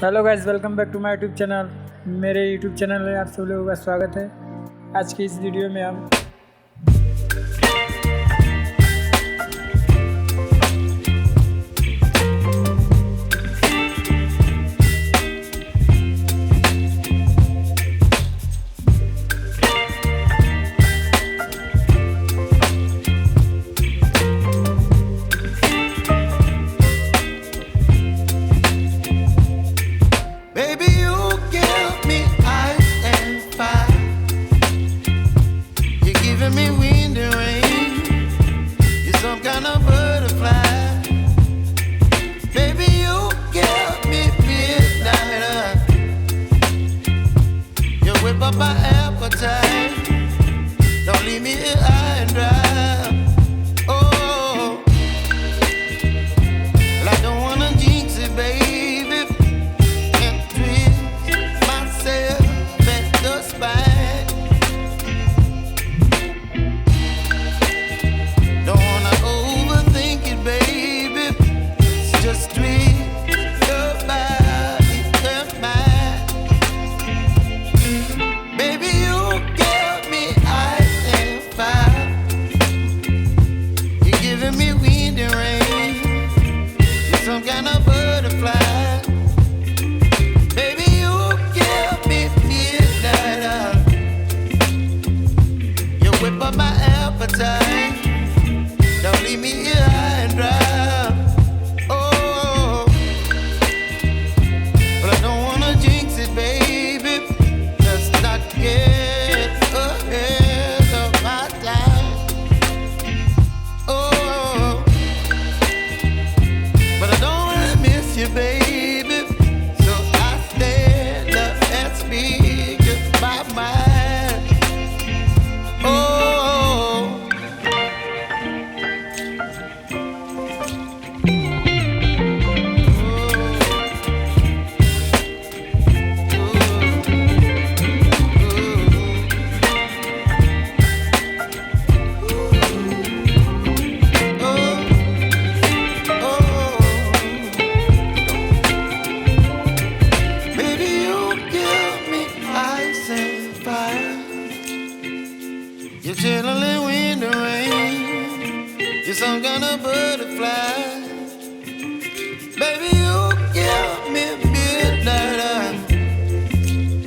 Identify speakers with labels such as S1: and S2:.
S1: Hello guys, welcome back to my YouTube channel. मेरे YouTube channel में आप सब लोगों का स्वागत है। आज की इस वीडियो में हम
S2: up my appetite. Don't leave me here high and dry. Oh, well, I don't wanna jinx it, baby, and twist myself at the spine. Don't wanna overthink it, baby. It's just twist your body and mine. Baby, you give me ice and fire. You're giving me wind and rain. You're some kind of butterfly. Baby, you give me midnight oil. You whip up my appetite. Don't leave me here high and dry. Oh, but I don't wanna jinx it, baby. Let's not get ahead of my time. Oh, but I don't wanna miss you, baby. So I stand up and speak just my mind. Oh. Baby, you give me ice and fire. You're chilling in wind and rain. You're some kind of butterfly.